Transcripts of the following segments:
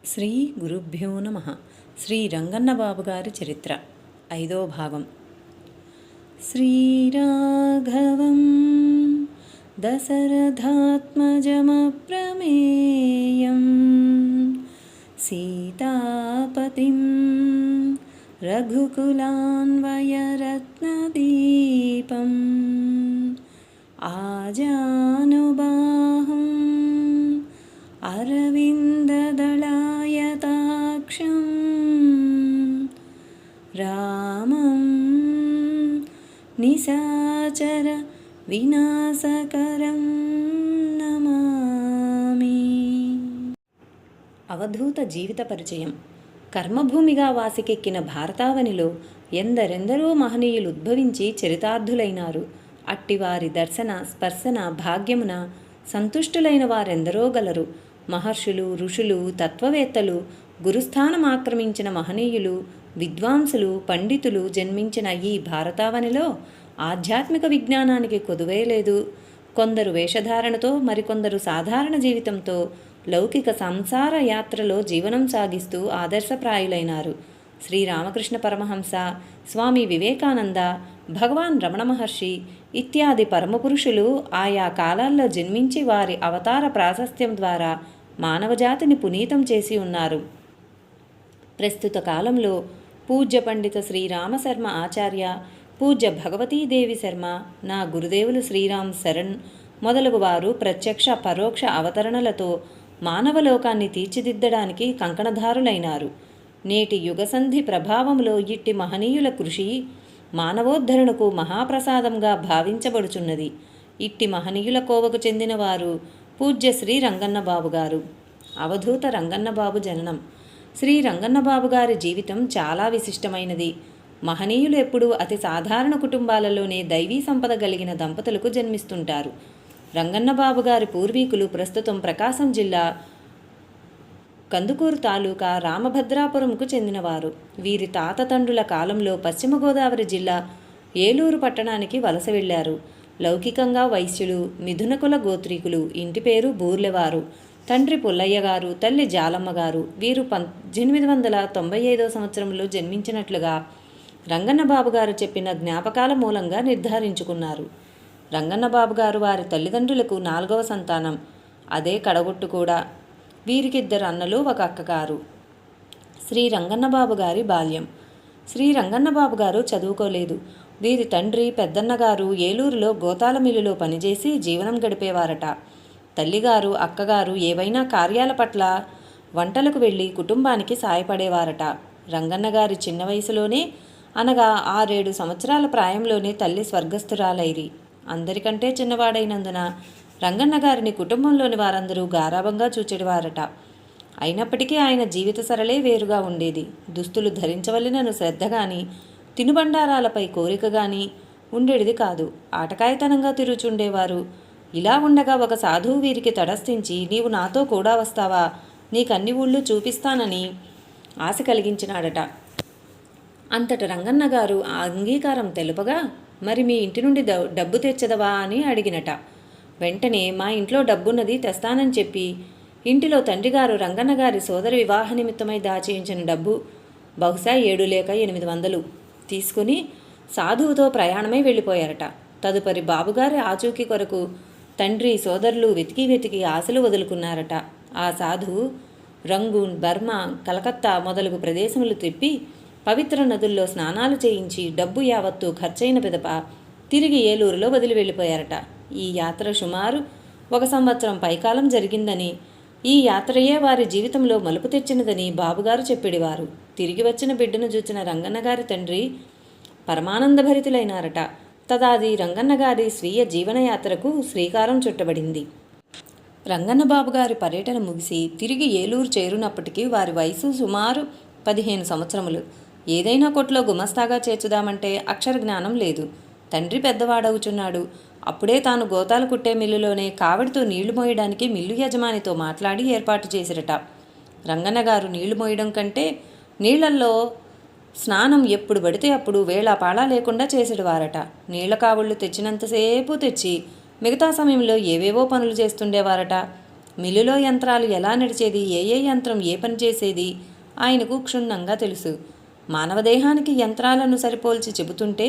శ్రీ గురుభ్యో నమ. శ్రీ రంగన్న బాబు గారి చరిత్ర 5వ భాగం. శ్రీరాఘవం దశరథాత్మజమప్రమేయం సీతాపతిం రఘుకులాన్వయరత్నదీపం ఆజానుబాహుం అరవిందదళాయతాక్షం రామం నిశాచర వినాశకరం నమామి. అవధూత జీవిత పరిచయం. కర్మభూమిగా వాసికెక్కిన భారతావనిలో ఎందరెందరో మహనీయులు ఉద్భవించి చరితార్థులైనారు. అట్టివారి దర్శన స్పర్శన భాగ్యమున సంతుష్టులైన వారెందరో గలరు. మహర్షులు, ఋషులు, తత్వవేత్తలు, గురుస్థానం ఆక్రమించిన మహనీయులు, విద్వాంసులు, పండితులు జన్మించిన ఈ భారతావనిలో ఆధ్యాత్మిక విజ్ఞానానికి కొదువే లేదు. కొందరు వేషధారణతో, మరికొందరు సాధారణ జీవితంతో లౌకిక సంసార యాత్రలో జీవనం సాగిస్తూ ఆదర్శప్రాయులైనారు. శ్రీరామకృష్ణ పరమహంస, స్వామి వివేకానంద, భగవాన్ రమణ మహర్షి ఇత్యాది పరమపురుషులు ఆయా కాలాల్లో జన్మించి వారి అవతార ప్రాశస్త్యం ద్వారా మానవజాతిని పునీతం చేసి ఉన్నారు. ప్రస్తుత కాలంలో పూజ్య పండిత శ్రీరామశర్మ ఆచార్య, పూజ్య భగవతీదేవి శర్మ, నా గురుదేవులు శ్రీరామ్ శరణ్ మొదలగు వారు ప్రత్యక్ష పరోక్ష అవతరణలతో మానవలోకాన్ని తీర్చిదిద్దడానికి కంకణధారులైనారు. నేటి యుగసంధి ప్రభావంలో ఇట్టి మహనీయుల కృషి మానవోద్ధరణకు మహాప్రసాదంగా భావించబడుచున్నది. ఇట్టి మహనీయుల కోవకు చెందినవారు పూజ్య శ్రీ రంగన్నబాబు గారు. అవధూత రంగన్నబాబు జననం. శ్రీ రంగన్నబాబు గారి జీవితం చాలా విశిష్టమైనది. మహనీయులు ఎప్పుడూ అతి సాధారణ కుటుంబాలలోనే దైవీ సంపద కలిగిన దంపతులకు జన్మిస్తుంటారు. రంగన్నబాబు గారి పూర్వీకులు ప్రస్తుతం ప్రకాశం జిల్లా కందుకూరు తాలూకా రామభద్రాపురంకు చెందినవారు. వీరి తాత తండ్రుల కాలంలో పశ్చిమ గోదావరి జిల్లా ఏలూరు పట్టణానికి వలస వెళ్లారు. లౌకికంగా వైశ్యులు, మిథునకుల గోత్రీకులు. ఇంటి పేరు బూర్లెవారు. తండ్రి పుల్లయ్య గారు, తల్లి జాలమ్మ గారు. వీరు 1895 సంవత్సరంలో జన్మించినట్లుగా రంగన్నబాబు గారు చెప్పిన జ్ఞాపకాల మూలంగా నిర్ధారించుకున్నారు. రంగన్నబాబు గారు వారి తల్లిదండ్రులకు 4వ సంతానం. అదే కడగొట్టు కూడా. వీరికిద్దరు అన్నలు, ఒక అక్కగారు. శ్రీ రంగన్నబాబు గారి బాల్యం. శ్రీ రంగన్నబాబు గారు చదువుకోలేదు. వీరి తండ్రి పెద్దన్నగారు ఏలూరులో గోతాల మిల్లులో పనిచేసి జీవనం గడిపేవారట. తల్లిగారు, అక్కగారు ఏవైనా కార్యాల పట్ల వంటలకు వెళ్ళి కుటుంబానికి సాయపడేవారట. రంగన్నగారి చిన్న వయసులోనే, అనగా 6-7 సంవత్సరాల ప్రాయంలోనే తల్లి స్వర్గస్థురాలైరి. అందరికంటే చిన్నవాడైనందున రంగన్నగారిని కుటుంబంలోని వారందరూ గారాబంగా చూచెడివారట. అయినప్పటికీ ఆయన జీవిత సరళే వేరుగా ఉండేది. దుస్తులు ధరించవలెనను శ్రద్ధ గాని, తినుబండారాలపై కోరిక గాని ఉండేది కాదు. ఆటకాయతనంగా తిరుగుచుండేవారు. ఇలా ఉండగా ఒక సాధువు వీరికి తటస్థించి, నీవు నాతో కూడా వస్తావా, నీకన్ని ఊళ్ళు చూపిస్తానని ఆశ కలిగించినాడట. అంతట రంగన్నగారు ఆ అంగీకారం తెలుపగా, మరి మీ ఇంటి నుండి డబ్బు తెచ్చదవా అని అడిగినట. వెంటనే మా ఇంట్లో డబ్బున్నది, తెస్తానని చెప్పి ఇంటిలో తండ్రిగారు రంగన్నగారి సోదరి వివాహ నిమిత్తమై దాచేయించిన డబ్బు బహుశా 7 లేక 800 తీసుకుని సాధువుతో ప్రయాణమై వెళ్ళిపోయారట. తదుపరి బాబుగారి ఆచూకీ కొరకు తండ్రి సోదరులు వెతికి ఆశలు వదులుకున్నారట. ఆ సాధువు రంగూన్, బర్మా, కలకత్తా మొదలగు ప్రదేశములు తిప్పి పవిత్ర నదుల్లో స్నానాలు చేయించి డబ్బు యావత్తు ఖర్చైన పిదప తిరిగి ఏలూరులో వదిలి వెళ్ళిపోయారట. ఈ యాత్ర సుమారు 1 సంవత్సరం పైకాలం జరిగిందని, ఈ యాత్రయే వారి జీవితంలో మలుపు తెచ్చినదని బాబుగారు చెప్పేవారు. తిరిగి వచ్చిన బిడ్డను చూచిన రంగన్నగారి తండ్రి పరమానందభరితులైనారట. తదాది రంగన్నగారి స్వీయ జీవనయాత్రకు శ్రీకారం చుట్టబడింది. రంగన్నబాబు గారి పర్యటన ముగిసి తిరిగి ఏలూరు చేరునప్పటికీ వారి వయసు సుమారు 15 సంవత్సరములు. ఏదైనా కొట్లో గుమస్తాగా చేర్చుదామంటే అక్షర జ్ఞానం లేదు. తండ్రి పెద్దవాడవుచున్నాడు. అప్పుడే తాను గోతాలు కుట్టే మిల్లులోనే కావడితో నీళ్లు మోయడానికి మిల్లు యజమానితో మాట్లాడి ఏర్పాటు చేసిరట. రంగన్నగారు నీళ్లు మోయడం కంటే నీళ్లల్లో స్నానం ఎప్పుడు పడితే అప్పుడు వేళాపాళా లేకుండా చేసేవారట. నీళ్ల కావుళ్ళు తెచ్చినంతసేపు తెచ్చి మిగతా సమయంలో ఏవేవో పనులు చేస్తుండేవారట. మిల్లులో యంత్రాలు ఎలా నడిచేది, ఏ ఏ యంత్రం ఏ పని చేసేది ఆయనకు క్షుణ్ణంగా తెలుసు. మానవదేహానికి యంత్రాలను సరిపోల్చి చెబుతుంటే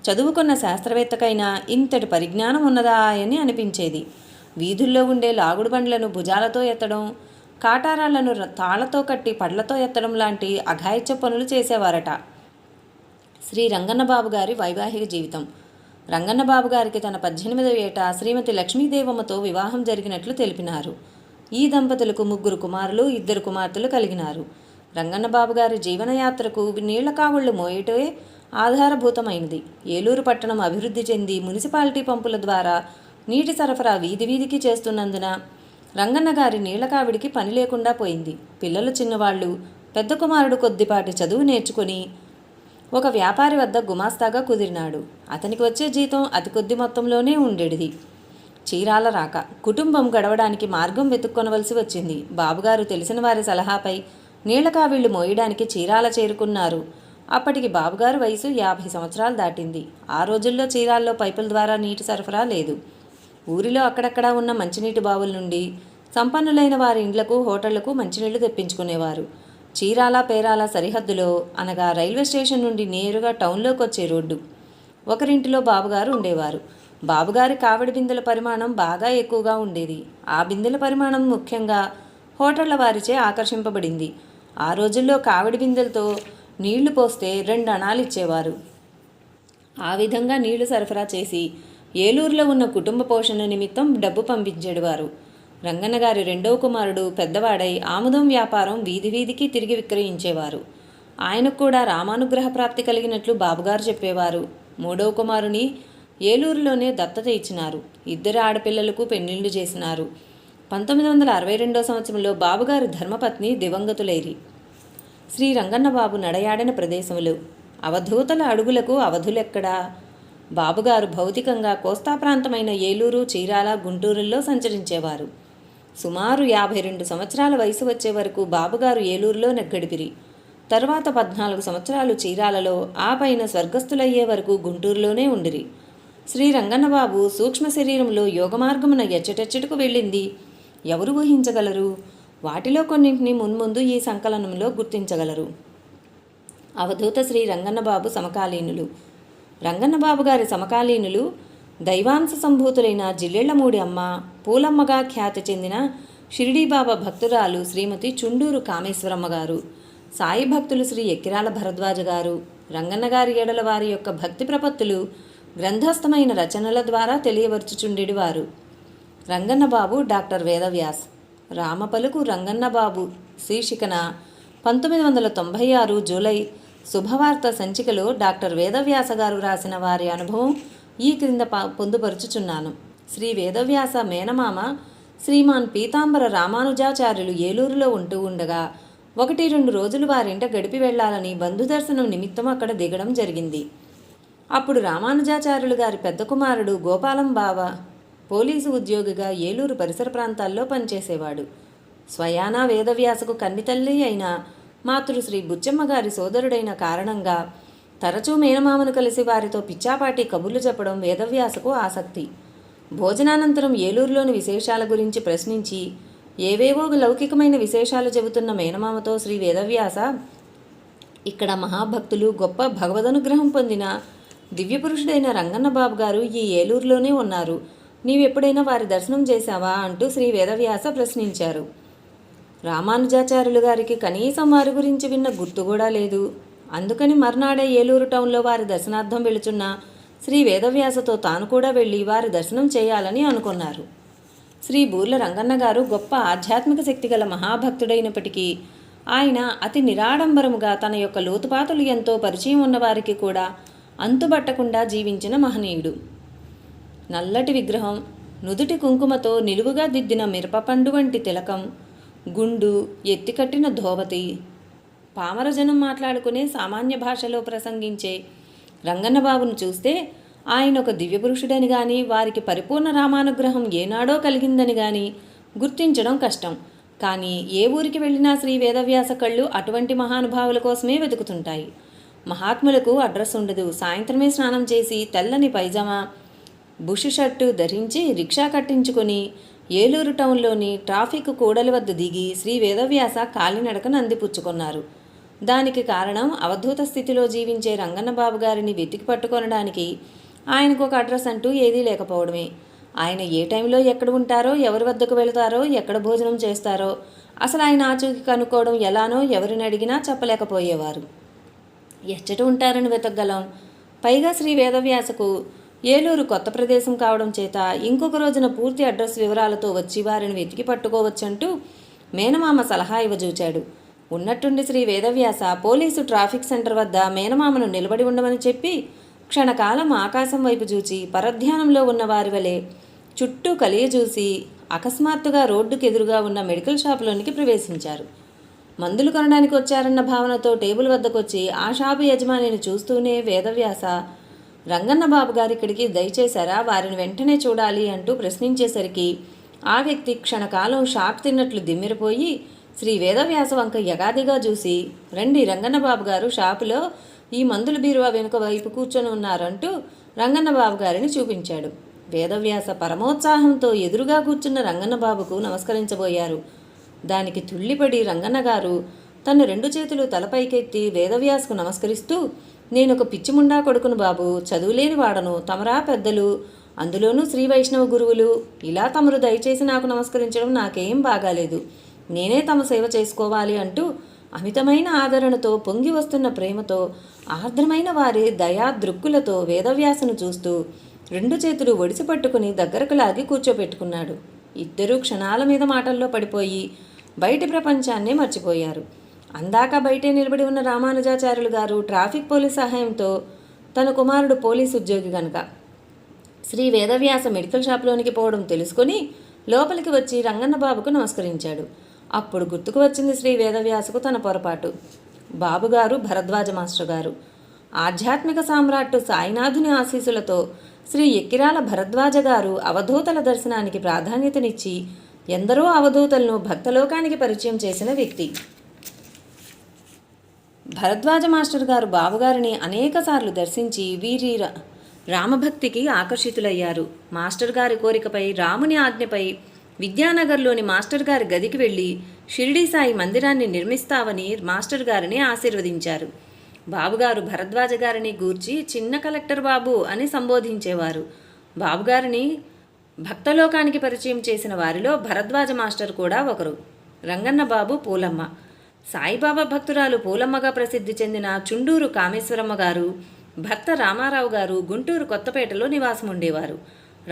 చదువుకున్న శాస్త్రవేత్తకైనా ఇంతటి పరిజ్ఞానం ఉన్నదా అని అనిపించేది. వీధుల్లో ఉండే లాగుడు బండ్లను భుజాలతో ఎత్తడం, కాటారాళ్లను తాళ్లతో కట్టి పడ్లతో ఎత్తడం లాంటి అఘాయిత్య పనులు చేసేవారట. శ్రీ రంగన్నబాబు గారి వైవాహిక జీవితం. రంగన్నబాబు గారికి తన 18వ ఏట శ్రీమతి లక్ష్మీదేవమ్మతో వివాహం జరిగినట్లు తెలిపినారు. ఈ దంపతులకు 3 కుమారులు, 2 కుమార్తెలు కలిగినారు. రంగన్నబాబు గారి జీవనయాత్రకు నీళ్ల కావుళ్లు మోయటే ఆధారభూతమైనది. ఏలూరు పట్టణం అభివృద్ధి చెంది మున్సిపాలిటీ పంపుల ద్వారా నీటి సరఫరా వీధి వీధికి చేస్తున్నందున రంగన్న గారి నీళ్ల కావిడికి పని లేకుండా పోయింది. పిల్లలు చిన్నవాళ్లు. పెద్ద కుమారుడు కొద్దిపాటి చదువు నేర్చుకుని ఒక వ్యాపారి వద్ద గుమాస్తాగా కుదిరినాడు. అతనికి వచ్చే జీతం అతి కొద్ది మొత్తంలోనే ఉండేది. చీరాల రాక కుటుంబం గడవడానికి మార్గం వెతుక్కొనవలసి వచ్చింది. బాబుగారు తెలిసిన వారి సలహాపై నీళ్ల కావిళ్లు మోయడానికి చీరాల చేరుకున్నారు. అప్పటికి బాబుగారు వయసు 50 సంవత్సరాలు దాటింది. ఆ రోజుల్లో చీరాల్లో పైపుల ద్వారా నీటి సరఫరా లేదు. ఊరిలో అక్కడక్కడా ఉన్న మంచినీటి బావుల నుండి సంపన్నులైన వారి ఇండ్లకు, హోటళ్లకు మంచినీళ్లు తెప్పించుకునేవారు. చీరాల పేరాల సరిహద్దులో, అనగా రైల్వే స్టేషన్ నుండి నేరుగా టౌన్లోకి వచ్చే రోడ్డు. ఒకరింటిలో బాబుగారు ఉండేవారు. బాబుగారి కావిడి బిందెల పరిమాణం బాగా ఎక్కువగా ఉండేది. ఆ బిందెల పరిమాణం ముఖ్యంగా హోటళ్ల వారిచే ఆకర్షింపబడింది. ఆ రోజుల్లో కావిడి బిందెలతో నీళ్లు పోస్తే 2 అణాలు ఇచ్చేవారు. ఆ విధంగా నీళ్లు సరఫరా చేసి ఏలూరులో ఉన్న కుటుంబ పోషణ నిమిత్తం డబ్బు పంపించేవారు. రంగన్న గారి 2వ కుమారుడు పెద్దవాడై ఆముదం వ్యాపారం వీధి వీధికి తిరిగి విక్రయించేవారు. ఆయనకు కూడా రామానుగ్రహ ప్రాప్తి కలిగినట్లు బాబుగారు చెప్పేవారు. 3వ కుమారుని ఏలూరులోనే దత్తత ఇచ్చినారు. 2 ఆడపిల్లలకు పెళ్లిళ్లు చేసినారు. 1962వ సంవత్సరంలో బాబుగారి ధర్మపత్ని దివంగతులైరి. శ్రీ రంగన్నబాబు నడయాడిన ప్రదేశములు. అవధూతల అడుగులకు అవధులెక్కడా? బాబుగారు భౌతికంగా కోస్తా ప్రాంతమైన ఏలూరు, చీరాల, గుంటూరుల్లో సంచరించేవారు. సుమారు 52 సంవత్సరాల వయసు వచ్చే వరకు బాబుగారు ఏలూరులో గడిపిరి. తర్వాత 14 సంవత్సరాలు చీరాలలో, ఆ పైన స్వర్గస్థులయ్యే వరకు గుంటూరులోనే ఉండిరి. శ్రీ రంగన్నబాబు సూక్ష్మ శరీరంలో యోగమార్గమున ఎచ్చటెచ్చటకు వెళ్ళింది ఎవరు ఊహించగలరు? వాటిలో కొన్నింటిని మున్ముందు ఈ సంకలనంలో గుర్తించగలరు. అవధూత శ్రీ రంగన్నబాబు సమకాలీనులు. రంగన్నబాబు గారి సమకాలీనులు దైవాంశ సంభూతులైన జిల్లెళ్లమూడి అమ్మ, పూలమ్మగా ఖ్యాతి చెందిన షిరిడీబాబా భక్తురాలు శ్రీమతి చుండూరు కామేశ్వరమ్మ గారు, సాయి భక్తులు శ్రీ ఎక్కిరాల భరద్వాజ గారు. రంగన్న గారి ఏడల వారి యొక్క భక్తి ప్రపత్తులు గ్రంథస్థమైన రచనల ద్వారా తెలియవరుచుచుండెడివారు. రంగన్నబాబు డాక్టర్ వేదవ్యాస్. రామపలుకు రంగన్నబాబు శీర్షికన 1996 జూలై శుభవార్త సంచికలో డాక్టర్ వేదవ్యాస గారు రాసిన వారి అనుభవం ఈ క్రింద పొందుపరుచుచున్నాను. శ్రీ వేదవ్యాస మేనమామ శ్రీమాన్ పీతాంబర రామానుజాచార్యులు ఏలూరులో ఉంటూ ఉండగా 1-2 రోజులు వారింట గడిపి వెళ్లాలని బంధుదర్శనం నిమిత్తం అక్కడ దిగడం జరిగింది. అప్పుడు రామానుజాచార్యులు గారి పెద్ద కుమారుడు గోపాలం బావ పోలీసు ఉద్యోగిగా ఏలూరు పరిసర ప్రాంతాల్లో పనిచేసేవాడు. స్వయానా వేదవ్యాసకు కన్నితల్లి అయిన మాతృశ్రీ బుచ్చమ్మ గారి సోదరుడైన కారణంగా తరచూ మేనమామను కలిసి వారితో పిచ్చాపాటి కబుర్లు చెప్పడం వేదవ్యాసకు ఆసక్తి. భోజనానంతరం ఏలూరులోని విశేషాల గురించి ప్రశ్నించి ఏవేవో లౌకికమైన విశేషాలు చెబుతున్న మేనమామతో శ్రీ వేదవ్యాస, ఇక్కడ మహాభక్తులు గొప్ప భగవదనుగ్రహం పొందిన దివ్యపురుషుడైన రంగన్నబాబు గారు ఈ ఏలూరులోనే ఉన్నారు. నీవెప్పుడైనా వారి దర్శనం చేశావా అంటూ శ్రీ వేదవ్యాస ప్రశ్నించారు. రామానుజాచార్యులు గారికి కనీసం వారి గురించి విన్న గుర్తు కూడా లేదు. అందుకని మర్నాడే ఏలూరు టౌన్లో వారి దర్శనార్థం వెళుచున్న శ్రీ వేదవ్యాసతో తాను కూడా వెళ్ళి వారి దర్శనం చేయాలని అనుకున్నారు. శ్రీ బూర్ల రంగన్న గారు గొప్ప ఆధ్యాత్మిక శక్తి గల మహాభక్తుడైనప్పటికీ ఆయన అతి నిరాడంబరముగా తన యొక్క లోతుపాతులు ఎంతో పరిచయం ఉన్నవారికి కూడా అంతుబట్టకుండా జీవించిన మహనీయుడు. నల్లటి విగ్రహం, నుదుటి కుంకుమతో నిలువుగా దిద్దిన మిరపపండు వంటి తిలకం, గుండు, ఎత్తికట్టిన ధోవతి, పామరజనం మాట్లాడుకునే సామాన్య భాషలో ప్రసంగించే రంగన్నబాబును చూస్తే ఆయన ఒక దివ్యపురుషుడని కానీ వారికి పరిపూర్ణ రామానుగ్రహం ఏనాడో కలిగిందని కానీ గుర్తించడం కష్టం. కానీ ఏ ఊరికి వెళ్ళినా శ్రీ వేదవ్యాస కళ్ళు అటువంటి మహానుభావుల కోసమే వెతుకుతుంటాయి. మహాత్ములకు అడ్రస్ ఉండదు. సాయంత్రమే స్నానం చేసి తెల్లని పైజామా, బుషు షర్టు ధరించి రిక్షా కట్టించుకొని ఏలూరు టౌన్లోని ట్రాఫిక్ కూడలి వద్ద దిగి శ్రీ వేదవ్యాస కాలినడకను అందిపుచ్చుకున్నారు. దానికి కారణం అవధూత స్థితిలో జీవించే రంగన్నబాబు గారిని వెతికి పట్టుకొనడానికి ఆయనకు ఒక అడ్రస్ అంటూ ఏదీ లేకపోవడమే. ఆయన ఏ టైంలో ఎక్కడ ఉంటారో, ఎవరి వద్దకు వెళతారో, ఎక్కడ భోజనం చేస్తారో అసలు ఆయన ఆచూకీ కనుక్కోవడం ఎలానో ఎవరిని అడిగినా చెప్పలేకపోయేవారు. ఎచ్చట ఉంటారని వెతకగలం. పైగా శ్రీ వేదవ్యాసకు ఏలూరు కొత్త ప్రదేశం కావడం చేత ఇంకొక రోజున పూర్తి అడ్రస్ వివరాలతో వచ్చి వారిని వెతికి పట్టుకోవచ్చంటూ మేనమామ సలహా ఇవ్వజూచాడు. ఉన్నట్టుండి Shri Vedavyasa police traffic centre వద్ద మేనమామను నిలబడి ఉండమని చెప్పి క్షణకాలం ఆకాశం వైపు చూచి పరధ్యానంలో ఉన్న వారి వలె చుట్టూ కలియజూసి అకస్మాత్తుగా రోడ్డుకు ఎదురుగా ఉన్న మెడికల్ షాపులోనికి ప్రవేశించారు. మందులు కొనడానికి వచ్చారన్న భావనతో టేబుల్ వద్దకొచ్చి ఆ షాపు యజమానిని చూస్తూనే వేదవ్యాస, రంగన్నబాబు గారి ఇక్కడికి దయచేశారా, వారిని వెంటనే చూడాలి అంటూ ప్రశ్నించేసరికి ఆ వ్యక్తి క్షణకాలం షాక్ తిన్నట్లు దిమ్మిరిపోయి శ్రీ వేదవ్యాస వంక యగాదిగా చూసి, రండి, రంగన్నబాబు గారు షాపులో ఈ మందుల బీరువా వెనుక వైపు కూర్చొని ఉన్నారంటూ రంగన్నబాబు గారిని చూపించాడు. వేదవ్యాస పరమోత్సాహంతో ఎదురుగా కూర్చున్న రంగన్నబాబుకు నమస్కరించబోయారు. దానికి తుళ్ళిపడి రంగన్నగారు తన 2 చేతులు తలపైకెత్తి వేదవ్యాసకు నమస్కరిస్తూ, నేనొక పిచ్చిముండా కొడుకును బాబు, చదువులేని వాడను, తమరా పెద్దలు, అందులోనూ శ్రీ వైష్ణవ గురువులు, ఇలా తమరు దయచేసి నాకు నమస్కరించడం నాకేం బాగాలేదు, నేనే తమ సేవ చేసుకోవాలి అంటూ అమితమైన ఆదరణతో పొంగి వస్తున్న ప్రేమతో ఆర్ద్రమైన వారి దయా దృక్కులతో వేదవ్యాసను చూస్తూ 2 చేతులు ఒడిసి పట్టుకుని దగ్గరకు లాగి కూర్చోపెట్టుకున్నాడు. ఇద్దరూ క్షణాల మీద మాటల్లో పడిపోయి బయటి ప్రపంచాన్నే మర్చిపోయారు. అందాక బయటే నిలబడి ఉన్న రామానుజాచార్యులు గారు ట్రాఫిక్ పోలీస్ సహాయంతో తన కుమారుడు పోలీసు ఉద్యోగి గనక శ్రీ వేదవ్యాస మెడికల్ షాప్లోనికి పోవడం తెలుసుకొని లోపలికి వచ్చి రంగన్నబాబుకు నమస్కరించాడు. అప్పుడు గుర్తుకు వచ్చింది శ్రీ వేదవ్యాసకు తన పొరపాటు. బాబుగారు భరద్వాజ మాస్టర్ గారు ఆధ్యాత్మిక సామ్రాట్టు సాయినాథుని ఆశీస్సులతో శ్రీ ఎక్కిరాల భరద్వాజ గారు అవధూతల దర్శనానికి ప్రాధాన్యతనిచ్చి ఎందరో అవధూతలను భక్తలోకానికి పరిచయం చేసిన వ్యక్తి. భరద్వాజ మాస్టర్ గారు బాబుగారిని అనేకసార్లు దర్శించి వీరి రామభక్తికి ఆకర్షితులయ్యారు. మాస్టర్ గారి కోరికపై, రాముని ఆజ్ఞపై విద్యానగర్లోని మాస్టర్ గారి గదికి వెళ్ళి షిరిడీ సాయి మందిరాన్ని నిర్మిస్తావని మాస్టర్ గారిని ఆశీర్వదించారు. బాబుగారు భరద్వాజ గారిని గూర్చి చిన్న కలెక్టర్ బాబు అని సంబోధించేవారు. బాబుగారిని భక్తలోకానికి పరిచయం చేసిన వారిలో భరద్వాజ మాస్టర్ కూడా ఒకరు. రంగన్నబాబు పూలమ్మ, సాయిబాబా భక్తురాలు పూలమ్మగా ప్రసిద్ధి చెందిన చుండూరు కామేశ్వరమ్మ గారు భర్త రామారావు గారు గుంటూరు కొత్తపేటలో నివాసం ఉండేవారు.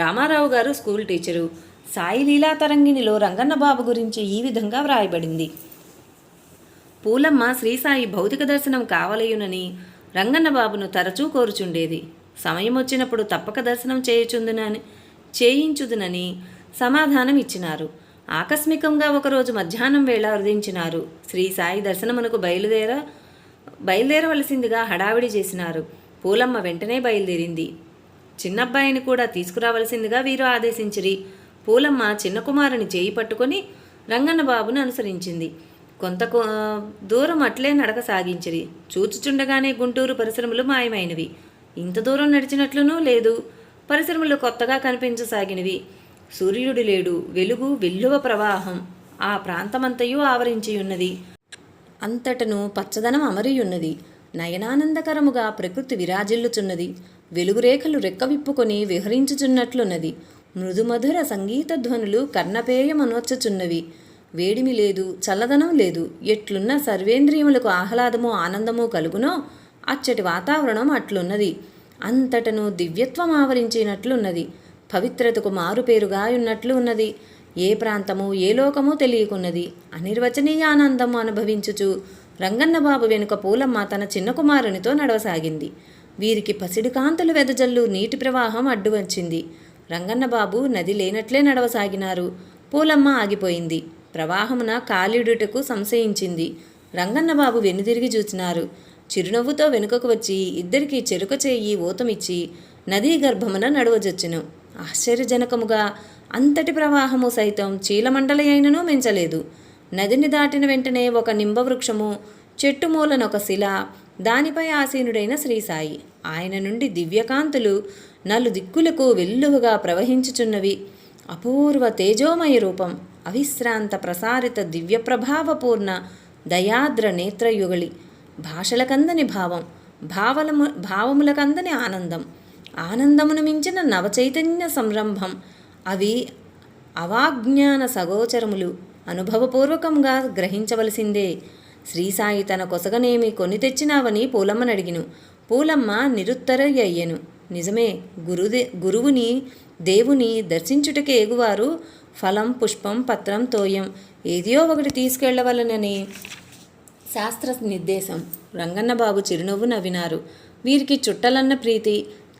రామారావు గారు స్కూల్ టీచరు. సాయి లీలా తరంగిణిలో రంగన్నబాబు గురించి ఈ విధంగా వ్రాయబడింది. పూలమ్మ శ్రీసాయి భౌతిక దర్శనం కావలయునని రంగన్నబాబును తరచూ కోరుచుండేది. సమయం వచ్చినప్పుడు తప్పక దర్శనం చేయించుదునని సమాధానం ఇచ్చినారు. ఆకస్మికంగా ఒకరోజు మధ్యాహ్నం వేళ వృధించినారు. శ్రీసాయి దర్శనమునకు బయలుదేరవలసిందిగా హడావిడి చేసినారు. పూలమ్మ వెంటనే బయలుదేరింది. చిన్నబ్బాయిని కూడా తీసుకురావలసిందిగా వీరు ఆదేశించిరి. పూలమ్మ చిన్న కుమారుని చేయి పట్టుకొని రంగన్నబాబును అనుసరించింది. కొంత దూరం అట్లే నడక సాగించిరి. చూచుచుండగానే గుంటూరు పరిశ్రమలు మాయమైనవి. ఇంత దూరం నడిచినట్లునూ లేదు. పరిశ్రమలు కొత్తగా కనిపించసాగినవి. సూర్యుడు లేడు. వెలుగు వెల్లువ ప్రవాహం ఆ ప్రాంతమంతయు ఆవరించియున్నది. అంతటను పచ్చదనం అమరియున్నది. నయనానందకరముగా ప్రకృతి విరాజిల్లుచున్నది. వెలుగురేఖలు రెక్కవిప్పుకొని విహరించుచున్నట్లున్నది. మృదుమధుర సంగీత ధ్వనులు కర్ణపేయమనొచ్చుచున్నవి. వేడిమి లేదు, చల్లదనం లేదు. ఎట్లున్న సర్వేంద్రియములకు ఆహ్లాదము ఆనందము కలుగునో అచ్చటి వాతావరణం అట్లున్నది. అంతటను దివ్యత్వం ఆవరించినట్లున్నది. పవిత్రతకు మారుపేరుగా ఉన్నట్లు ఉన్నది. ఏ ప్రాంతము ఏ లోకము తెలియకున్నది. అనిర్వచనీయ ఆనందము అనుభవించుచు రంగన్నబాబు వెనుక పూలమ్మ తన చిన్న కుమారునితో నడవసాగింది. వీరికి పసిడి కాంతులు వెదజల్లు నీటి ప్రవాహం అడ్డు వచ్చింది. రంగన్నబాబు నది లేనట్లే నడవసాగినారు. పూలమ్మ ఆగిపోయింది. ప్రవాహమున కాలిడుటకు సంశయించింది. రంగన్నబాబు వెనుదిరిగి చూచినారు. చిరునవ్వుతో వెనుకకు వచ్చి ఇద్దరికీ చెరుక చేయి ఊతమిచ్చి నదీ గర్భమున నడవజొచ్చెను. ఆశ్చర్యజనకముగా అంతటి ప్రవాహము సైతం చీలమండలి అయినను మెంచలేదు. నదిని దాటిన వెంటనే ఒక నింబవృక్షము, చెట్టు మూలనొక శిల, దానిపై ఆసీనుడైన శ్రీసాయి. ఆయన నుండి దివ్యకాంతులు నలు దిక్కులకు వెల్లువగా ప్రవహించుచున్నవి. అపూర్వ తేజోమయ రూపం, అవిశ్రాంత ప్రసారిత దివ్య ప్రభావపూర్ణ దయాద్ర నేత్రయుగళి, భాషలకందని భావం, భావములకందని ఆనందం, ఆనందమును మించిన నవచైతన్య సంరంభం, అవి అవాజ్ఞాన సగోచరములు, అనుభవపూర్వకంగా గ్రహించవలసిందే. శ్రీసాయి తన కొసగనేమి కొని తెచ్చినావని పూలమ్మనడిగిను. పూలమ్మ నిరుత్తరయ్యను. నిజమే, గురువుని దేవుని దర్శించుటకే ఎగువారు ఫలం, పుష్పం, పత్రం, తోయం ఏదియో ఒకటి తీసుకెళ్లవలనని శాస్త్ర నిర్దేశం. రంగన్నబాబు చిరునవ్వు నవ్వినారు. వీరికి చుట్టలన్న ప్రీతి.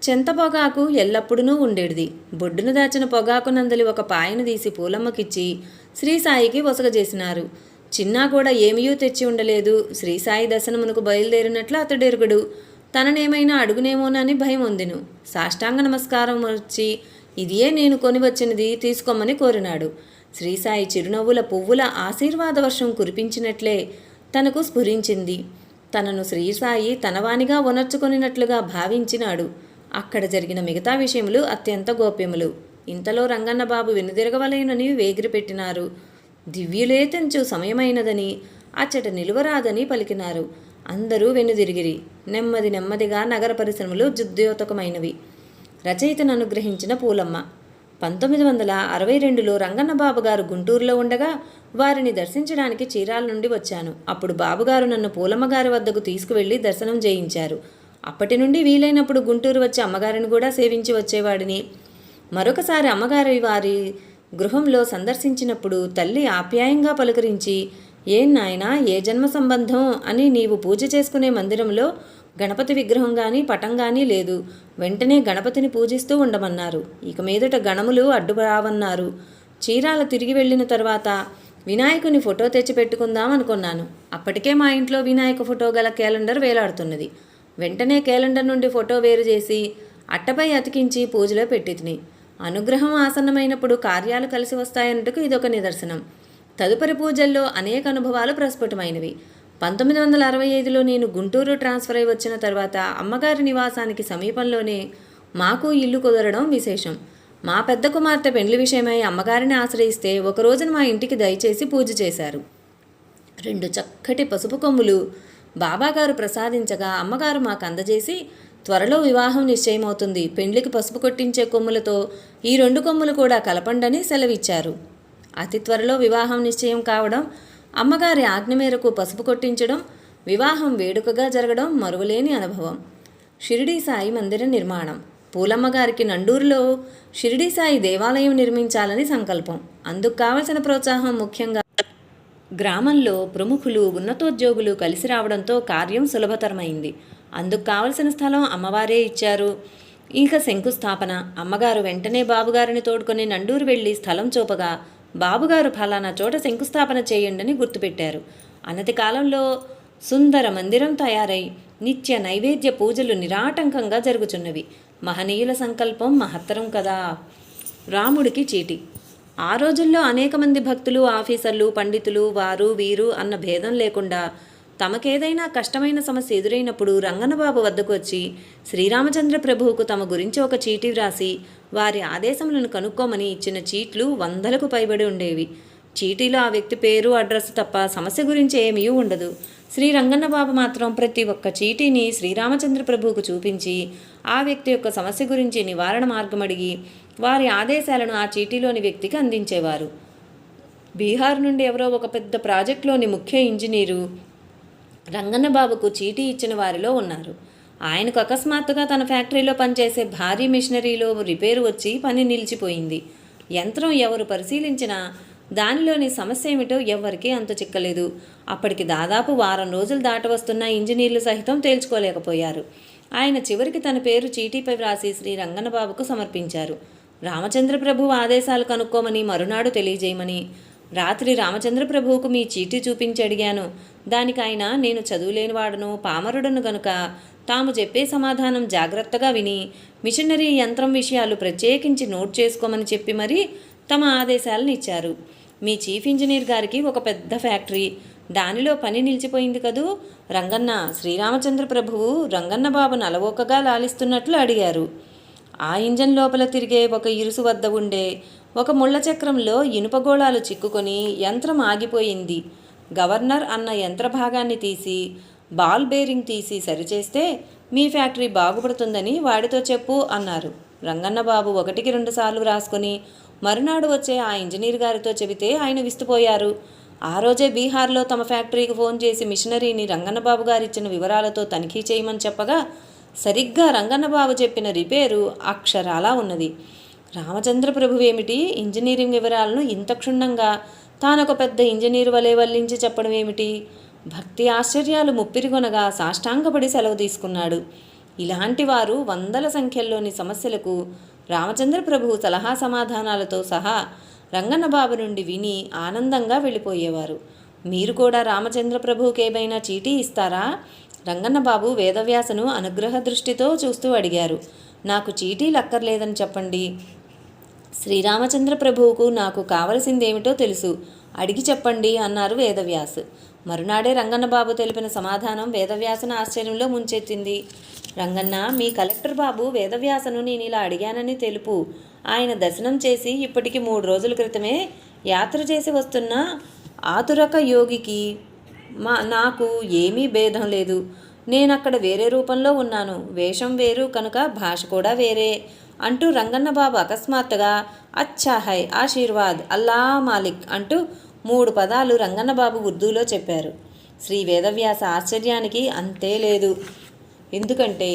చెంత పొగాకు ఎల్లప్పుడూ ఉండేది. బొడ్డును దాచిన పొగాకు నందలి ఒక పాయను తీసి పూలమ్మకిచ్చి శ్రీసాయికి వసగజేసినారు. చిన్నా కూడా ఏమీయూ తెచ్చి ఉండలేదు. శ్రీసాయి దర్శనమునకు బయలుదేరినట్లు అతడెరుగుడు. తననేమైనా అడుగునేమోనని భయం ఉందిను. సాష్టాంగ నమస్కారం వచ్చి ఇదియే నేను కొని వచ్చినది తీసుకోమని కోరినాడు. శ్రీసాయి చిరునవ్వుల పువ్వుల ఆశీర్వాద వర్షం కురిపించినట్లే తనకు స్ఫురించింది. తనను శ్రీసాయి తనవానిగా ఉనర్చుకొనినట్లుగా భావించినాడు. అక్కడ జరిగిన మిగతా విషయములు అత్యంత గోప్యములు. ఇంతలో రంగన్నబాబు వెనుదిరగవలేనని వేగిరిపెట్టినారు. దివ్యులే తెంచు సమయమైనదని, అచ్చట నిలువరాదని పలికినారు. అందరూ వెనుదిరిగిరి. నెమ్మది నెమ్మదిగా నగర పరిశ్రమలు జుద్యోతకమైనవి. రచయితను అనుగ్రహించిన పూలమ్మ. 1962లో రంగన్నబాబు గారు గుంటూరులో ఉండగా వారిని దర్శించడానికి చీరాల నుండి వచ్చాను. అప్పుడు బాబుగారు నన్ను పూలమ్మగారి వద్దకు తీసుకువెళ్ళి దర్శనం చేయించారు. అప్పటి నుండి వీలైనప్పుడు గుంటూరు వచ్చి అమ్మగారిని కూడా సేవించి వచ్చేవాడిని. మరొకసారి అమ్మగారి వారి గృహంలో సందర్శించినప్పుడు తల్లి ఆప్యాయంగా పలుకరించి, ఏం నాయనా, ఏ జన్మ సంబంధం అని నీవు పూజ చేసుకునే మందిరంలో గణపతి విగ్రహం కానీ పటం కానీ లేదు. వెంటనే గణపతిని పూజిస్తూ ఉండమన్నారు. ఇక మీదట గణములు అడ్డు రావన్నారు. చీరాల తిరిగి వెళ్ళిన తర్వాత వినాయకుని ఫోటో తెచ్చి పెట్టుకుందాం అనుకున్నాను. అప్పటికే మా ఇంట్లో వినాయక ఫోటో గల క్యాలెండర్ వేలాడుతున్నది. వెంటనే క్యాలెండర్ నుండి ఫోటో వేరు చేసి అట్టపై అతికించి పూజలో పెట్టితిని. అనుగ్రహం ఆసన్నమైనప్పుడు కార్యాలు కలిసి వస్తాయన్నట్టుకు ఇదొక నిదర్శనం. తదుపరి పూజల్లో అనేక అనుభవాలు ప్రస్ఫుటమైనవి. 1965లో నేను గుంటూరు ట్రాన్స్ఫర్ అయి వచ్చిన తర్వాత అమ్మగారి నివాసానికి సమీపంలోనే మాకు ఇల్లు కుదరడం విశేషం. మా పెద్ద కుమార్తె పెండ్లి విషయమై అమ్మగారిని ఆశ్రయిస్తే ఒక రోజున మా ఇంటికి దయచేసి పూజ చేశారు. 2 చక్కటి పసుపు కొమ్ములు బాబాగారు ప్రసాదించగా అమ్మగారు మాకు అందజేసి, త్వరలో వివాహం నిశ్చయమవుతుంది, పెండ్లికి పసుపు కొట్టించే కొమ్ములతో ఈ 2 కొమ్ములు కూడా కలపండని సెలవిచ్చారు. అతి త్వరలో వివాహం నిశ్చయం కావడం, అమ్మగారి ఆజ్ఞ మేరకు పసుపు కొట్టించడం, వివాహం వేడుకగా జరగడం మరువలేని అనుభవం. షిరిడీ సాయి మందిర నిర్మాణం. పూలమ్మగారికి నండూరులో షిరిడీ సాయి దేవాలయం నిర్మించాలని సంకల్పం. అందుకు కావలసిన ప్రోత్సాహం ముఖ్యంగా గ్రామంలో ప్రముఖులు, ఉన్నతోద్యోగులు కలిసి రావడంతో కార్యం సులభతరమైంది. అందుకు కావలసిన స్థలం అమ్మవారే ఇచ్చారు. ఇంకా శంకుస్థాపన. అమ్మగారు వెంటనే బాబుగారిని తోడుకొని నండూరు వెళ్ళి స్థలం చూపగా బాబుగారు ఫలానా చోట శంకుస్థాపన చేయండని గుర్తుపెట్టారు. అనతి కాలంలో సుందర మందిరం తయారై నిత్య నైవేద్య పూజలు నిరాటంకంగా జరుగుచున్నవి. మహనీయుల సంకల్పం మహత్తరం కదా. రాముడికి చీటి. ఆ రోజుల్లో అనేక మంది భక్తులు, ఆఫీసర్లు, పండితులు, వారు వీరు అన్న భేదం లేకుండా తమకేదైనా కష్టమైన సమస్య ఎదురైనప్పుడు రంగన్నబాబు వద్దకు వచ్చి శ్రీరామచంద్ర ప్రభువుకు తమ గురించి ఒక చీటీ వ్రాసి వారి ఆదేశములను కనుక్కోమని ఇచ్చిన చీట్లు 100కు పైబడి ఉండేవి. చీటీలో ఆ వ్యక్తి పేరు, అడ్రస్ తప్ప సమస్య గురించి ఏమీ ఉండదు. శ్రీ రంగన్నబాబు మాత్రం ప్రతి ఒక్క చీటీని శ్రీరామచంద్ర ప్రభువుకు చూపించి ఆ వ్యక్తి యొక్క సమస్య గురించి నివారణ మార్గం అడిగి వారి ఆదేశాలను ఆ చీటీలోని వ్యక్తికి అందించేవారు. బీహార్ నుండి ఎవరో ఒక పెద్ద ప్రాజెక్టులోని ముఖ్య ఇంజనీరు రంగన్నబాబుకు చీటీ ఇచ్చిన వారిలో ఉన్నారు. ఆయనకు అకస్మాత్తుగా తన ఫ్యాక్టరీలో పనిచేసే భారీ మిషనరీలో రిపేరు వచ్చి పని నిలిచిపోయింది. యంత్రం ఎవరు పరిశీలించినా దానిలోని సమస్య ఏమిటో ఎవ్వరికీ అంత చిక్కలేదు. అప్పటికి దాదాపు వారం రోజులు దాటవస్తున్న ఇంజనీర్లు సహితం తేల్చుకోలేకపోయారు. ఆయన చివరికి తన పేరు చీటీపై వ్రాసి శ్రీ రంగన్నబాబుకు సమర్పించారు. రామచంద్ర ప్రభువు ఆదేశాలు కనుక్కోమని, మరునాడు తెలియజేయమని. రాత్రి రామచంద్ర ప్రభువుకు మీ చీటీ చూపించి అడిగాను. దానికి ఆయన, నేను చదువులేనివాడును, పామరుడును గనుక తాము చెప్పే సమాధానం జాగ్రత్తగా విని మిషనరీ యంత్రం విషయాలు ప్రత్యేకించి నోట్ చేసుకోమని చెప్పి మరీ తమ ఆదేశాలను ఇచ్చారు. మీ చీఫ్ ఇంజనీర్ గారికి ఒక పెద్ద ఫ్యాక్టరీ, దానిలో పని నిలిచిపోయింది కదూ. రంగన్న, శ్రీరామచంద్ర ప్రభువు రంగన్నబాబును అలవోకగా లాలిస్తున్నట్లు అడిగారు. ఆ ఇంజన్ లోపల తిరిగే ఒక ఇరుసు వద్ద ఉండే ఒక ముళ్ళ చక్రంలో ఇనుపగోళాలు చిక్కుకొని యంత్రం ఆగిపోయింది. గవర్నర్ అన్న యంత్ర భాగాన్ని తీసి బాల్ బేరింగ్ తీసి సరిచేస్తే మీ ఫ్యాక్టరీ బాగుపడుతుందని వాడితో చెప్పు అన్నారు. రంగన్నబాబు 1కి 2 సార్లు రాసుకొని మరునాడు వచ్చే ఆ ఇంజనీర్ గారితో చెబితే ఆయన విస్తుపోయారు. ఆ రోజే బీహార్లో తమ ఫ్యాక్టరీకి ఫోన్ చేసి మిషనరీని రంగన్నబాబు గారిచ్చిన వివరాలతో తనిఖీ చేయమని చెప్పగా సరిగ్గా రంగన్నబాబు చెప్పిన రిపేరు అక్షరాలా ఉన్నది. రామచంద్ర ప్రభువేమిటి ఇంజనీరింగ్ వివరాలను ఇంత క్షుణ్ణంగా తానొక పెద్ద ఇంజనీరు వలె వల్లించి చెప్పడం ఏమిటి? భక్తి ఆశ్చర్యాలు ముప్పిరిగొనగా సాష్టాంగపడి సెలవు తీసుకున్నాడు. ఇలాంటి వారు వందల సంఖ్యల్లోని సమస్యలకు రామచంద్ర ప్రభువు సలహా సమాధానాలతో సహా రంగన్నబాబు నుండి విని ఆనందంగా వెళ్ళిపోయేవారు. మీరు కూడా రామచంద్ర ప్రభువుకేమైనా చీటీ ఇస్తారా? రంగన్నబాబు వేదవ్యాసను అనుగ్రహ దృష్టితో చూస్తూ అడిగారు. నాకు చీటీలు అక్కర్లేదని చెప్పండి. శ్రీరామచంద్ర ప్రభువుకు నాకు కావలసిందేమిటో తెలుసు, అడిగి చెప్పండి అన్నారు వేదవ్యాస్. మరునాడే రంగన్నబాబు తెలిపిన సమాధానం వేదవ్యాసను ఆశ్చర్యంలో ముంచెత్తింది. రంగన్న, మీ కలెక్టర్ బాబు వేదవ్యాసను నేను ఇలా అడిగానని తెలుపు. ఆయన దర్శనం చేసి ఇప్పటికి 3 రోజుల క్రితమే యాత్ర చేసి వస్తున్న ఆతురక యోగికి నాకు ఏమీ భేదం లేదు. నేనక్కడ వేరే రూపంలో ఉన్నాను, వేషం వేరు కనుక భాష కూడా వేరే అంటూ రంగన్నబాబు అకస్మాత్తుగా అచ్చా హై, ఆశీర్వాద్, అల్లా మాలిక్ అంటూ 3 పదాలు రంగన్నబాబు ఉర్దూలో చెప్పారు. శ్రీ వేదవ్యాస ఆశ్చర్యానికి అంతే లేదు. ఎందుకంటే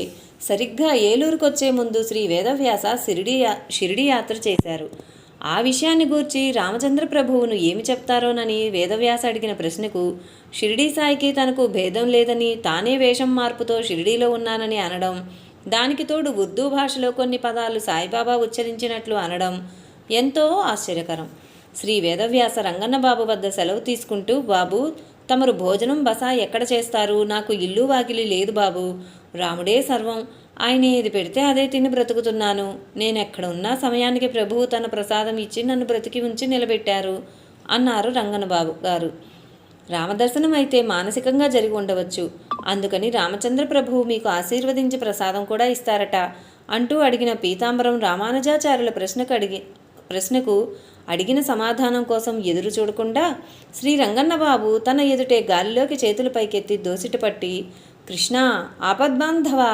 సరిగ్గా ఏలూరుకొచ్చే ముందు శ్రీ వేదవ్యాస షిరిడి యాత్ర చేశారు. ఆ విషయాన్ని గూర్చి రామచంద్ర ప్రభువును ఏమి చెప్తారోనని వేదవ్యాస అడిగిన ప్రశ్నకు షిరిడీ సాయికి తనకు భేదం లేదని, తానే వేషం మార్పుతో షిరిడీలో ఉన్నానని అనడం, దానికి తోడు ఉర్దూ భాషలో కొన్ని పదాలు సాయిబాబా ఉచ్చరించినట్లు అనడం ఎంతో ఆశ్చర్యకరం. శ్రీ వేదవ్యాస రంగన్నబాబు వద్ద సెలవు తీసుకుంటూ, బాబు తమరు భోజనం బస ఎక్కడ చేస్తారు? నాకు ఇల్లు వాకిలి లేదు బాబు, రాముడే సర్వం, ఆయన ఏది పెడితే అదే తిని బ్రతుకుతున్నాను. నేనెక్కడ ఉన్నా సమయానికి ప్రభువు తన ప్రసాదం ఇచ్చి నన్ను బ్రతికి ఉంచి నిలబెట్టారు అన్నారు రంగన్నబాబు గారు. రామదర్శనం అయితే మానసికంగా జరిగి ఉండవచ్చు, అందుకని రామచంద్ర ప్రభువు మీకు ఆశీర్వదించి ప్రసాదం కూడా ఇస్తారట అంటూ అడిగిన పీతాంబరం రామానుజాచార్యుల ప్రశ్నకు అడిగిన సమాధానం కోసం ఎదురు చూడకుండా శ్రీ రంగన్నబాబు తన ఎదుటే గాలిలోకి చేతులు పైకెత్తి దోసిటి పట్టి, కృష్ణా ఆపద్బాంధవా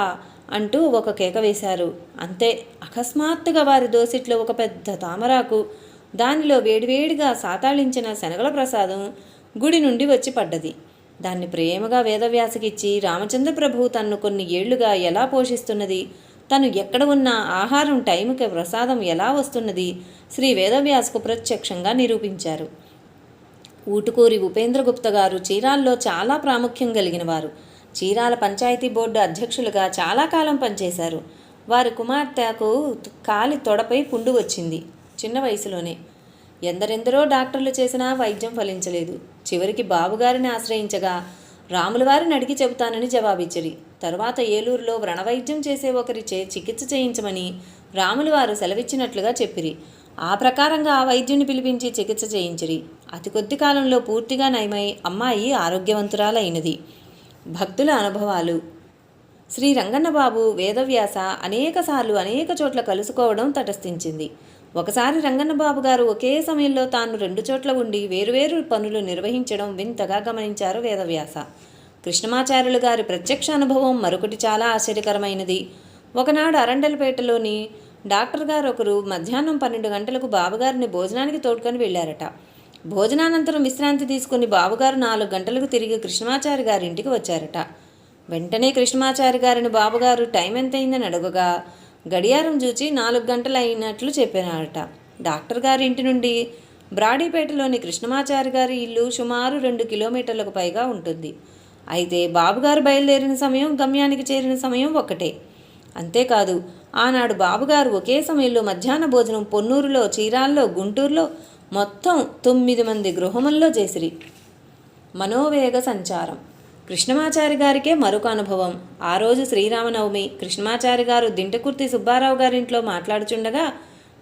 అంటూ ఒక కేక వేశారు. అంతే, అకస్మాత్తుగా వారి దోసిట్లో ఒక పెద్ద తామరాకు, దానిలో వేడివేడిగా సాతాళించిన శనగల ప్రసాదం గుడి నుండి వచ్చి పడ్డది. దాన్ని ప్రేమగా వేదవ్యాసకిచ్చి రామచంద్ర ప్రభువు తన్ను కొన్ని ఏళ్లుగా ఎలా పోషిస్తున్నది, తను ఎక్కడ ఉన్నా ఆహారం టైంకి ప్రసాదం ఎలా వస్తున్నది శ్రీ వేదవ్యాసకు ప్రత్యక్షంగా నిరూపించారు. ఊటుకూరి ఉపేంద్రగుప్త గారు చీరాల్లో చాలా ప్రాముఖ్యం కలిగిన వారు. చీరాల పంచాయతీ బోర్డు అధ్యక్షులుగా చాలా కాలం పనిచేశారు. వారి కుమార్తెకు కాలి తొడపై పుండు వచ్చింది చిన్న వయసులోనే. ఎందరెందరో డాక్టర్లు చేసినా వైద్యం ఫలించలేదు. చివరికి బాబుగారిని ఆశ్రయించగా రాములవారిని అడిగి చెబుతానని జవాబిచ్చిరి. తరువాత ఏలూరులో వ్రణవైద్యం చేసే ఒకరిచే చికిత్స చేయించమని రాములవారు సెలవిచ్చినట్లుగా చెప్పిరి. ఆ ప్రకారంగా ఆ వైద్యుని పిలిపించి చికిత్స చేయించిరి. అతి కొద్ది కాలంలో పూర్తిగా నయమై అమ్మాయి ఆరోగ్యవంతురాలైనది. భక్తుల అనుభవాలు. శ్రీ రంగన్నబాబు వేదవ్యాస అనేకసార్లు అనేక చోట్ల కలుసుకోవడం తటస్థించింది. ఒకసారి రంగన్నబాబు గారు ఒకే సమయంలో తాను 2 చోట్ల ఉండి వేరువేరు పనులు నిర్వహించడం వింతగా గమనించారు వేదవ్యాస. కృష్ణమాచార్యులు గారి ప్రత్యక్ష అనుభవం మరొకటి చాలా ఆశ్చర్యకరమైనది. ఒకనాడు అరండలపేటలోని డాక్టర్ గారు ఒకరు మధ్యాహ్నం 12 గంటలకు బాబుగారిని భోజనానికి తోడుకొని వెళ్ళారట. భోజనానంతరం విశ్రాంతి తీసుకుని బాబుగారు 4 గంటలకు తిరిగి కృష్ణమాచారి గారి ఇంటికి వచ్చారట. వెంటనే కృష్ణమాచారి గారిని బాబుగారు టైం ఎంతైందని అడగగా గడియారం చూచి 4 గంటలు అయినట్లు చెప్పినారట. డాక్టర్ గారి ఇంటి నుండి బ్రాడీపేటలోని కృష్ణమాచారి గారి ఇల్లు సుమారు 2 కిలోమీటర్లకు పైగా ఉంటుంది. అయితే బాబుగారు బయలుదేరిన సమయం, గమ్యానికి చేరిన సమయం ఒక్కటే. అంతేకాదు, ఆనాడు బాబుగారు ఒకే సమయంలో మధ్యాహ్న భోజనం పొన్నూరులో, చీరాల్లో, గుంటూరులో మొత్తం 9 మంది గృహముల్లో చేసిరి. మనోవేగ సంచారం. కృష్ణమాచారి గారికే మరొక అనుభవం. ఆ రోజు శ్రీరామనవమి. కృష్ణమాచారి గారు దింటకుర్తి సుబ్బారావు గారింట్లో మాట్లాడుచుండగా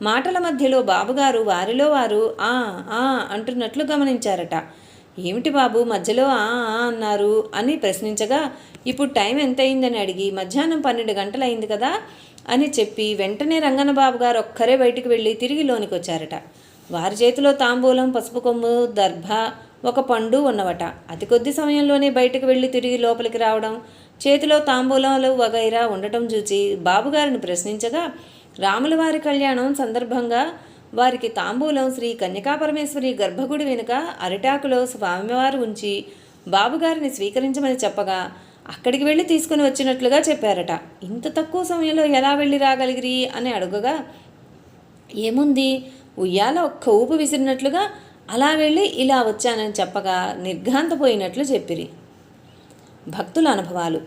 మాటల మధ్యలో బాబుగారు వారిలో వారు ఆ ఆ అంటున్నట్లు గమనించారట. ఏమిటి బాబు మధ్యలో ఆ ఆ అన్నారు అని ప్రశ్నించగా, ఇప్పుడు టైం ఎంతయిందని అడిగి, మధ్యాహ్నం 12 గంటలైంది కదా, అని చెప్పి వెంటనే రంగన్నబాబు గారు ఒక్కరే బయటికి వెళ్ళి తిరిగి లోనికి వచ్చారట. వారి చేతిలో తాంబూలం, పసుపు కొమ్ము, దర్భ, ఒక పండు ఉన్నవట. అతి కొద్ది సమయంలోనే బయటకు వెళ్ళి తిరిగి లోపలికి రావడం, చేతిలో తాంబూలాలు వగైరా ఉండటం చూచి బాబుగారిని ప్రశ్నించగా, రాముల వారి కళ్యాణం సందర్భంగా వారికి తాంబూలం శ్రీ కన్యకాపరమేశ్వరి గర్భగుడి వెనుక అరిటాకులో స్వామివారు ఉంచి బాబుగారిని స్వీకరించమని చెప్పగా అక్కడికి వెళ్ళి తీసుకుని వచ్చినట్లుగా చెప్పారట. ఇంత తక్కువ సమయంలో ఎలా వెళ్ళి రాగలిగిరి అని అడుగగా, ఏముంది, ఉయ్యాల ఒక్క ఊపు విసిరినట్లుగా అలా వెళ్ళి ఇలా వచ్చానని చెప్పగా నిర్ఘాంతపోయినట్లు చెప్పిరి. భక్తుల అనుభవాలు.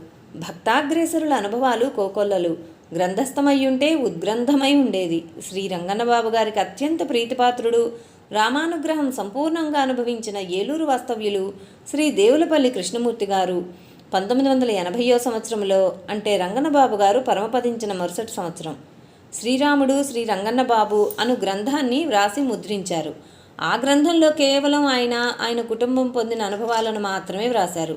భక్తాగ్రేసరుల అనుభవాలు కోకొల్లలు. గ్రంథస్థమయ్యుంటే ఉద్గ్రంథమై ఉండేది. శ్రీ రంగన్నబాబు గారికి అత్యంత ప్రీతిపాత్రుడు, రామానుగ్రహం సంపూర్ణంగా అనుభవించిన ఏలూరు వాస్తవ్యులు శ్రీ దేవులపల్లి కృష్ణమూర్తి గారు 1980వ సంవత్సరంలో, అంటే రంగన్నబాబు గారు పరమపదించిన మరుసటి సంవత్సరం, శ్రీరాముడు శ్రీ రంగన్నబాబు అను గ్రంథాన్ని వ్రాసి ముద్రించారు. ఆ గ్రంథంలో కేవలం ఆయన కుటుంబం పొందిన అనుభవాలను మాత్రమే వ్రాశారు.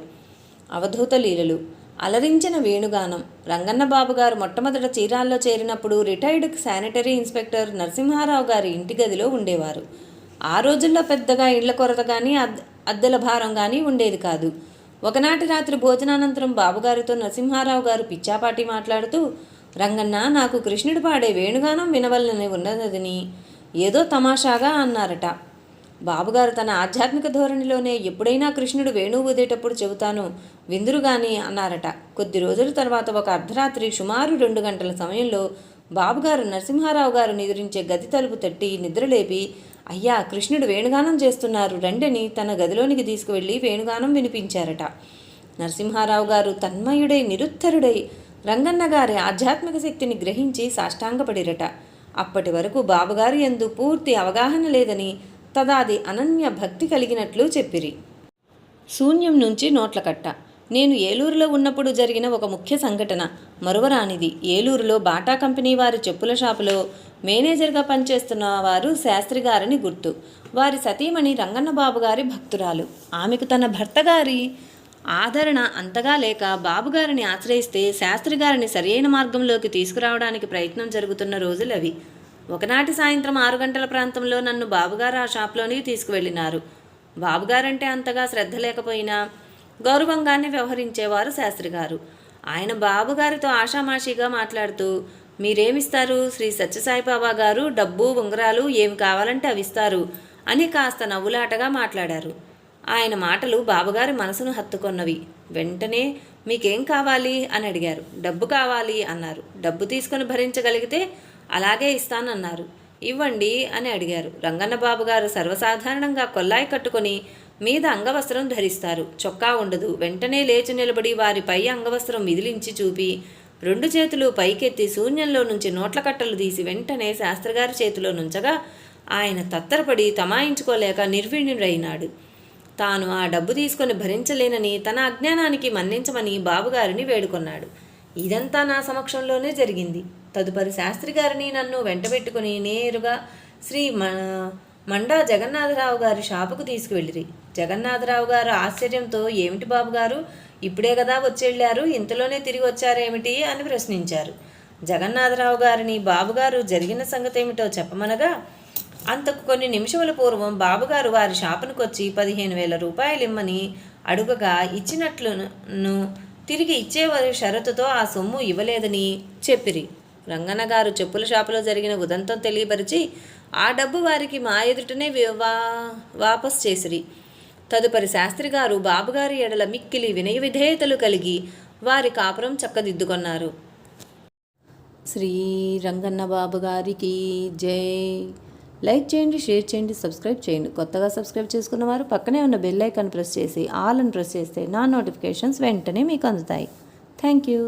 అవధూత లీలలు. అలరించిన వేణుగానం. రంగన్నబాబు గారు మొట్టమొదట చీరాల్లో చేరినప్పుడు రిటైర్డ్ శానిటరీ ఇన్స్పెక్టర్ నరసింహారావు గారి ఇంటి గదిలో ఉండేవారు. ఆ రోజుల్లో పెద్దగా ఇళ్ల కొరత కానీ అద్దెల భారం కానీ ఉండేది కాదు. ఒకనాటి రాత్రి భోజనానంతరం బాబుగారితో నరసింహారావు గారు పిచ్చాపాటి మాట్లాడుతూ, రంగన్న, నాకు కృష్ణుడు పాడే వేణుగానం వినవల్లని ఉన్నదని ఏదో తమాషాగా అన్నారట. బాబుగారు తన ఆధ్యాత్మిక ధోరణిలోనే, ఎప్పుడైనా కృష్ణుడు వేణువు ఊదేటప్పుడు చెబుతాను, విందురుగాని అన్నారట. కొద్ది రోజుల తర్వాత ఒక అర్ధరాత్రి సుమారు 2 గంటల సమయంలో బాబుగారు నరసింహారావు గారు నిద్రించే గది తలుపు తట్టి నిద్రలేపి, అయ్యా, కృష్ణుడు వేణుగానం చేస్తున్నారు రండని తన గదిలోనికి తీసుకువెళ్ళి వేణుగానం వినిపించారట. నరసింహారావు గారు తన్మయుడై నిరుత్తరుడై రంగన్న గారి ఆధ్యాత్మిక శక్తిని గ్రహించి సాష్టాంగపడిరట. అప్పటి వరకు బాబుగారు యందు పూర్తి అవగాహన లేదని, తదాది అనన్య భక్తి కలిగినట్లు చెప్పిరి. శూన్యం నుంచి నోట్ల కట్ట. నేను ఏలూరులో ఉన్నప్పుడు జరిగిన ఒక ముఖ్య సంఘటన మరువరానిది. ఏలూరులో బాటా కంపెనీ వారి చెప్పుల షాపులో మేనేజర్గా పనిచేస్తున్న వారు శాస్త్రి గారని గుర్తు. వారి సతీమణి రంగన్నబాబు గారి భక్తురాలు. ఆమెకు తన భర్త గారి ఆదరణ అంతగా లేక బాబుగారిని ఆశ్రయిస్తే శాస్త్రి గారిని సరియైన మార్గంలోకి తీసుకురావడానికి ప్రయత్నం జరుగుతున్న రోజులవి. ఒకనాటి సాయంత్రం 6 గంటల ప్రాంతంలో నన్ను బాబుగారు ఆ షాప్లోనికి తీసుకువెళ్ళినారు. బాబుగారంటే అంతగా శ్రద్ధ లేకపోయినా గౌరవంగానే వ్యవహరించేవారు శాస్త్రి గారు. ఆయన బాబుగారితో ఆషామాషిగా మాట్లాడుతూ, మీరేమిస్తారు, శ్రీ సత్యసాయిబాబా గారు డబ్బు, ఉంగరాలు ఏమి కావాలంటే అవి ఇస్తారు అని కాస్త నవ్వులాటగా మాట్లాడారు. ఆయన మాటలు బాబుగారి మనసును హత్తుకొన్నవి. వెంటనే, మీకేం కావాలి అని అడిగారు. డబ్బు కావాలి అన్నారు. డబ్బు తీసుకొని భరించగలిగితే అలాగే ఇస్తానన్నారు. ఇవ్వండి అని అడిగారు. రంగన్నబాబు గారు సర్వసాధారణంగా కొల్లాయి కట్టుకొని మీద అంగవస్త్రం ధరిస్తారు, చొక్కా ఉండదు. వెంటనే లేచి నిలబడి వారి పై అంగవస్త్రం విదిలించి చూపి 2 చేతులు పైకెత్తి శూన్యంలో నుంచి నోట్ల కట్టలు తీసి వెంటనే శాస్త్రిగారి చేతిలో నుంచగా ఆయన తత్తరపడి తమాయించుకోలేక నిర్వీణుడైనాడు. తాను ఆ డబ్బు తీసుకొని భరించలేనని, తన అజ్ఞానానికి మన్నించమని బాబుగారిని వేడుకొన్నాడు. ఇదంతా నా సమక్షంలోనే జరిగింది. తదుపరి శాస్త్రి గారిని నన్ను వెంటబెట్టుకుని నేరుగా శ్రీ మండా జగన్నాథరావు గారి షాపుకు తీసుకువెళ్ళిరి. జగన్నాథరావు గారు ఆశ్చర్యంతో, ఏమిటి బాబుగారు, ఇప్పుడే కదా వచ్చెళ్ళారు, ఇంతలోనే తిరిగి వచ్చారేమిటి అని ప్రశ్నించారు. జగన్నాథరావు గారిని బాబుగారు జరిగిన సంగతి ఏమిటో చెప్పమనగా, అంతకు కొన్ని నిమిషముల పూర్వం బాబుగారు వారి షాపునికి వచ్చి 15,000 రూపాయలు ఇమ్మని అడుగగా ఇచ్చినట్లును తిరిగి ఇచ్చేవారి షరతుతో ఆ సొమ్ము ఇవ్వలేదని చెప్పిరి. రంగన్న గారు చెప్పుల షాపులో జరిగిన ఉదంతం తెలియపరిచి ఆ డబ్బు వారికి మా ఎదుటనే వాపస్ చేసిరి. తదుపరి శాస్త్రి గారు బాబుగారి ఎడల మిక్కిలి వినయ విధేయతలు కలిగి వారి కాపురం చక్కదిద్దుకొన్నారు. శ్రీ రంగన్న బాబు గారికి జై. లైక్ చేయండి, షేర్ చేయండి, సబ్స్క్రైబ్ చేయండి. కొత్తగా సబ్స్క్రైబ్ చేసుకున్న వారు పక్కనే ఉన్న బెల్ ఐకాన్ ప్రెస్ చేసి ఆల్ అని ప్రెస్ చేస్తే నా నోటిఫికేషన్స్ వెంటనే మీకు అందుతాయి. Thank you.